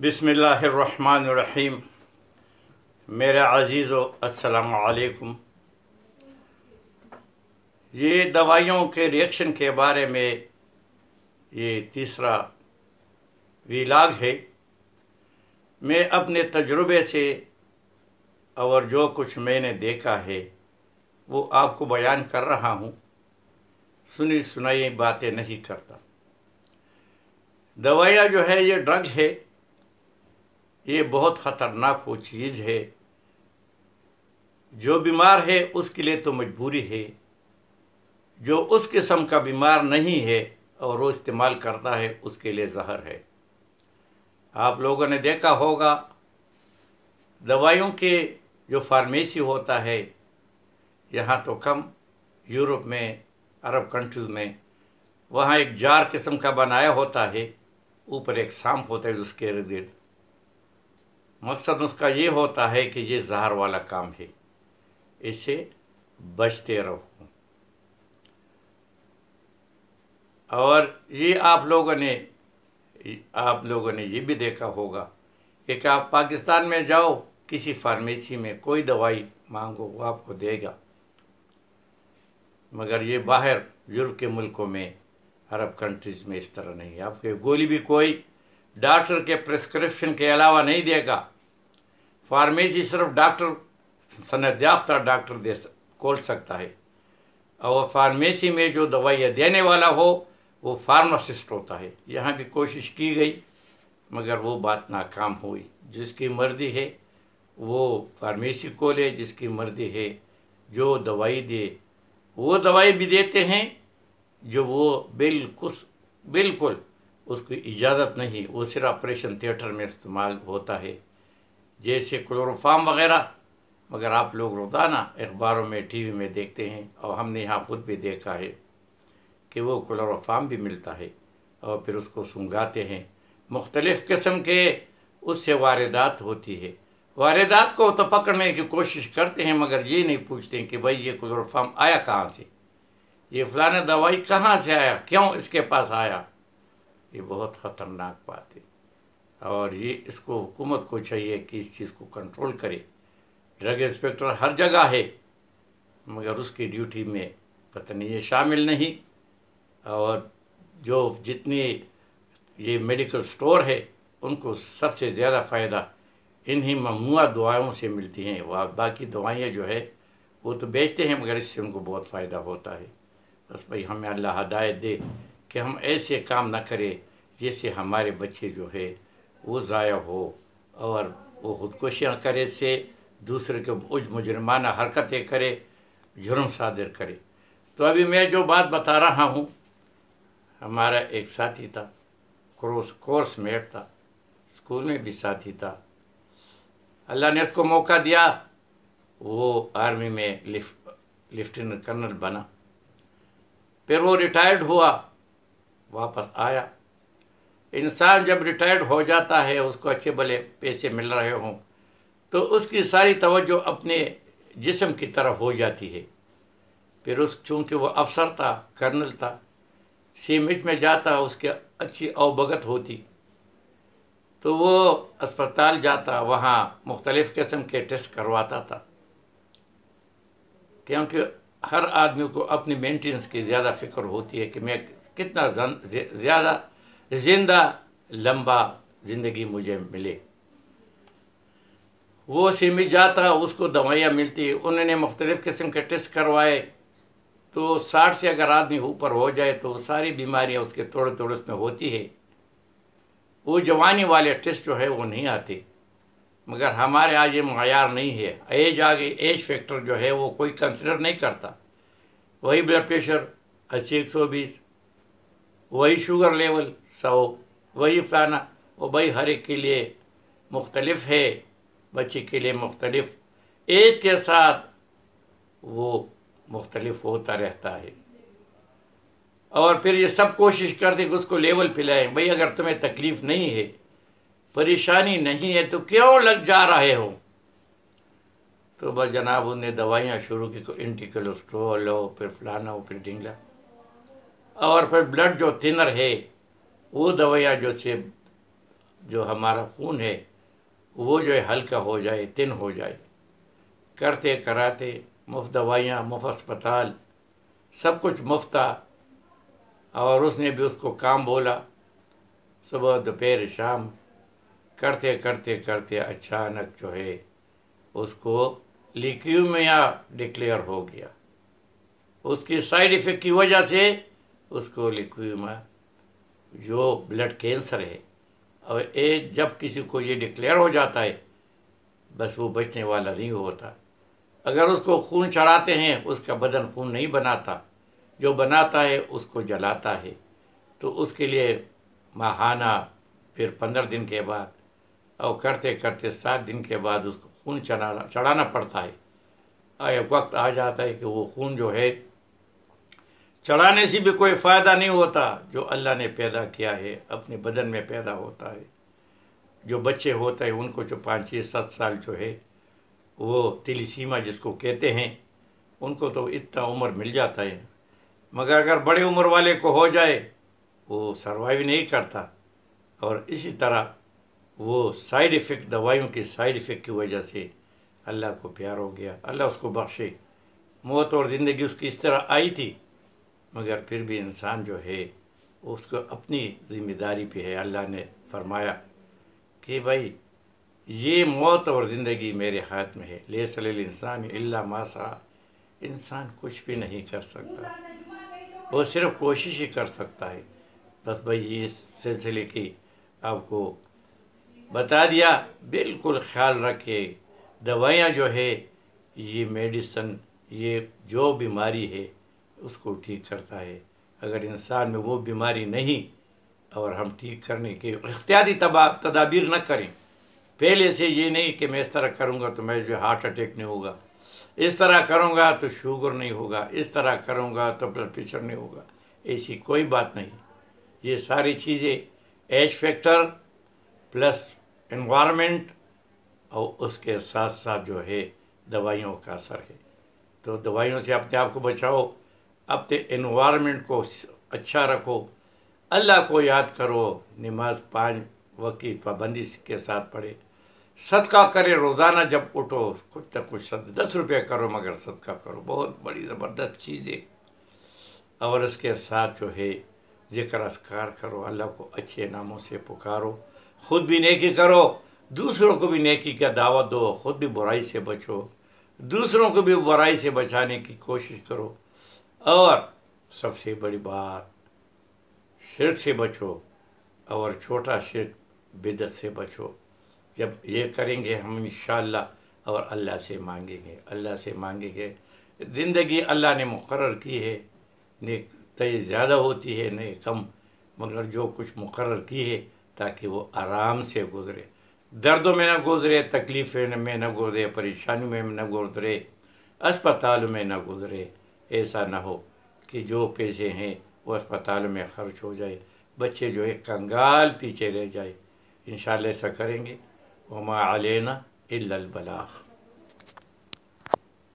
बिस्मिल्लाहिर्रहमानिर्रहीम। मेरे अज़ीज़ो अस्सलामु अलैकुम। ये दवाइयों के रिएक्शन के बारे में ये तीसरा व्लॉग है। मैं अपने तजुर्बे से और जो कुछ मैंने देखा है वो आपको बयान कर रहा हूँ। सुनी सुनाई बातें नहीं करता। दवाइयाँ जो है ये ड्रग है, ये बहुत ख़तरनाक वो चीज़ है। जो बीमार है उसके लिए तो मजबूरी है, जो उस किस्म का बीमार नहीं है और वो इस्तेमाल करता है उसके लिए ज़हर है। आप लोगों ने देखा होगा दवाइयों के जो फार्मेसी होता है, यहाँ तो कम, यूरोप में, अरब कंट्रीज़ में, वहाँ एक जार किस्म का बनाया होता है, ऊपर एक सांप होता है उसके इर्द गिर्द। मकसद उसका ये होता है कि ये जहर वाला काम है, इससे बचते रहो। और ये आप लोगों ने ये भी देखा होगा कि आप पाकिस्तान में जाओ, किसी फार्मेसी में कोई दवाई मांगो वो आपको देगा, मगर ये बाहर यूरोप के मुल्कों में, अरब कंट्रीज़ में इस तरह नहीं है। आपके गोली भी कोई डॉक्टर के प्रिस्क्रिप्शन के अलावा नहीं देगा। फार्मेसी सिर्फ डॉक्टर, सनद याफ्ता डॉक्टर खोल सकता है, और फार्मेसी में जो दवाइयाँ देने वाला हो वो फार्मासिस्ट होता है। यहाँ भी कोशिश की गई मगर वो बात नाकाम हुई। जिसकी मर्ज़ी है वो फार्मेसी खोले, जिसकी मर्ज़ी है जो दवाई दे वो दवाई भी देते हैं जो वो बिल्कुल उसकी इजाज़त नहीं, वो सिर्फ ऑपरेशन थिएटर में इस्तेमाल होता है, जैसे क्लोरोफार्म वगैरह। मगर आप लोग रोज़ाना अखबारों में, टीवी में देखते हैं, और हमने यहाँ खुद भी देखा है कि वो क्लोरोफार्म भी मिलता है और फिर उसको सूंघाते हैं। मुख्तलिफ़ किस्म के उससे वारदात होती है। वारदात को तो पकड़ने की कोशिश करते हैं मगर ये नहीं पूछते कि भाई ये क्लोरोफार्म आया कहाँ से, ये फ़लाना दवाई कहाँ से आया, क्यों इसके पास आया। ये बहुत ख़तरनाक बात है, और ये इसको हुकूमत को चाहिए कि इस चीज़ को कंट्रोल करे। ड्रग इंस्पेक्टर हर जगह है मगर उसकी ड्यूटी में पता नहीं ये शामिल नहीं। और जो जितनी ये मेडिकल स्टोर है उनको सबसे ज़्यादा फ़ायदा इन्हीं ममनुआ दवाओं से मिलती हैं। वह बाकी दवाइयाँ जो है वो तो बेचते हैं मगर इससे उनको बहुत फ़ायदा होता है। बस भाई हमें अल्लाह हिदायत दे कि हम ऐसे काम ना करें जैसे हमारे बच्चे जो है वो ज़ाया हो और वो ख़ुदकुशियाँ करे, से दूसरे के उज मुजरमाना हरकतें करे, जुर्म सादिर करे। तो अभी मैं जो बात बता रहा हूँ, हमारा एक साथी था, कोर्स मेट था, स्कूल में भी साथी था। अल्लाह ने उसको मौका दिया, वो आर्मी में लेफ्टिनेंट कर्नल बना। फिर वो रिटायर्ड हुआ, वापस आया। इंसान जब रिटायर्ड हो जाता है, उसको अच्छे भले पैसे मिल रहे हों, तो उसकी सारी तवज्जो अपने जिस्म की तरफ हो जाती है। फिर चूँकि वो अफसर था, कर्नल था, सीमिट में जाता, उसके अच्छी अवभगत होती, तो वो अस्पताल जाता, वहाँ मुख्तलिफ़ किस्म के टेस्ट करवाता था, क्योंकि हर आदमी को अपनी मेंटेनेंस की ज़्यादा फ़िक्र होती है कि मैं कितना ज़्यादा ज़िंदा लंबा ज़िंदगी मुझे मिले। वो सीमित जाता, उसको दवाइयाँ मिलती, उन्होंने मुख्तलिफ़ किस्म के टेस्ट करवाए, तो 60 से अगर आदमी ऊपर हो जाए तो सारी बीमारियाँ उसके थोड़े थोड़े उसमें होती है। वो जवानी वाले टेस्ट जो है वो नहीं आते। मगर हमारे आज ये मयार नहीं है। एज आगे एज फैक्टर जो है वो कोई कंसिडर नहीं करता। वही ब्लड प्रेशर 80-120, वही शुगर लेवल 100, वही फलाना, वो भाई हर एक के लिए मुख्तलिफ़ है, बच्चे के लिए मुख्तलिफ़, एज के साथ वो मुख्तलिफ होता रहता है। और फिर ये सब कोशिश करते कि उसको लेवल पिलाएं। भाई अगर तुम्हें तकलीफ़ नहीं है, परेशानी नहीं है, तो क्यों लग जा रहे हो। तो बस जनाब उन्हें दवाइयाँ शुरू की, एंटी कोलेस्ट्रॉल हो, फिर फलाना हो, फिर ढिंगला, और फिर ब्लड जो थिनर है वो दवाइयाँ जो से جو ہمارا خون ہے وہ جو ہے ہلکا ہو جائے، تن ہو جائے۔ کرتے کراتے مفت دوائیاں، مفت اسپتال، سب کچھ مفت تھا، اور اس نے بھی اس کو کام بولا، صبح دوپہر شام کرتے کرتے کرتے اچانک جو ہے اس کو لیکیمیا ڈکلیئر ہو گیا۔ اس کی سائیڈ ایفیکٹ کی وجہ سے اس کو لیکیمیا جو بلڈ کینسر ہے، اور جب کسی کو یہ ڈکلیئر ہو جاتا ہے بس وہ بچنے والا نہیں ہوتا۔ اگر اس کو خون چڑھاتے ہیں اس کا بدن خون نہیں بناتا، جو بناتا ہے اس کو جلاتا ہے، تو اس کے لیے ماہانہ، پھر 15 دن کے بعد، اور کرتے کرتے 7 دن کے بعد اس کو خون چڑھانا پڑتا ہے۔ اور ایک وقت آ جاتا ہے کہ وہ خون جو ہے چڑھانے سے بھی کوئی فائدہ نہیں ہوتا، جو اللہ نے پیدا کیا ہے اپنے بدن میں پیدا ہوتا ہے۔ جو بچے ہوتے ہیں ان کو جو 5-6-7 سال جو ہے وہ تیلیسیما جس کو کہتے ہیں، ان کو تو اتنا عمر مل جاتا ہے، مگر اگر بڑے عمر والے کو ہو جائے وہ سروائیو نہیں کرتا۔ اور اسی طرح وہ سائیڈ ایفیکٹ، دوائیوں کی سائیڈ ایفیکٹ کی وجہ سے اللہ کو پیار ہو گیا۔ اللہ اس کو بخشے، موت اور زندگی اس کی اس طرح آئی تھی، مگر پھر بھی انسان جو ہے اس کو اپنی ذمہ داری پہ ہے۔ اللہ نے فرمایا کہ بھائی یہ موت اور زندگی میرے ہاتھ میں ہے، لیس للانسان الا ما سعی، انسان کچھ بھی نہیں کر سکتا، وہ صرف کوشش ہی کر سکتا ہے۔ بس بھائی یہ اس سلسلے کی آپ کو بتا دیا، بالکل خیال رکھے۔ دوائیاں جو ہے یہ میڈیسن، یہ جو بیماری ہے اس کو ٹھیک کرتا ہے۔ اگر انسان میں وہ بیماری نہیں اور ہم ٹھیک کرنے کے احتیاطی تدابیر نہ کریں، پہلے سے یہ نہیں کہ میں اس طرح کروں گا تو میں جو ہارٹ اٹیک نہیں ہوگا، اس طرح کروں گا تو شوگر نہیں ہوگا، اس طرح کروں گا تو بلڈ پریشر نہیں ہوگا، ایسی کوئی بات نہیں۔ یہ ساری چیزیں ایج فیکٹر پلس انوائرمنٹ اور اس کے ساتھ ساتھ جو ہے دوائیوں کا اثر ہے۔ تو دوائیوں سے اپنے آپ کو بچاؤ، اپنے انوائرمنٹ کو اچھا رکھو، اللہ کو یاد کرو، نماز 5 وقت کی پابندی کے ساتھ پڑھے، صدقہ کرے روزانہ، جب اٹھو کچھ نہ کچھ 10 روپے کرو مگر صدقہ کرو، بہت بڑی زبردست چیز ہے۔ اور اس کے ساتھ جو ہے ذکر اذکار کرو، اللہ کو اچھے ناموں سے پکارو، خود بھی نیکی کرو، دوسروں کو بھی نیکی کا دعوت دو، خود بھی برائی سے بچو، دوسروں کو بھی برائی سے بچانے کی کوشش کرو، اور سب سے بڑی بات شرک سے بچو، اور چھوٹا شرک بدعت سے بچو۔ جب یہ کریں گے ہم انشاءاللہ، اور اللہ سے مانگیں گے، اللہ سے مانگیں گے۔ زندگی اللہ نے مقرر کی ہے، نہ تیز زیادہ ہوتی ہے نہ کم، مگر جو کچھ مقرر کی ہے تاکہ وہ آرام سے گزرے، دردوں میں نہ گزرے، تکلیفیں میں نہ گزرے، پریشانیوں میں نہ گزرے، اسپتال میں نہ گزرے۔ ایسا نہ ہو کہ جو پیسے ہیں وہ اسپتال میں خرچ ہو جائے، بچے جو ہے کنگال پیچھے رہ جائے۔ انشاءاللہ ایسا کریں گے۔ وما علینا الا البلاغ۔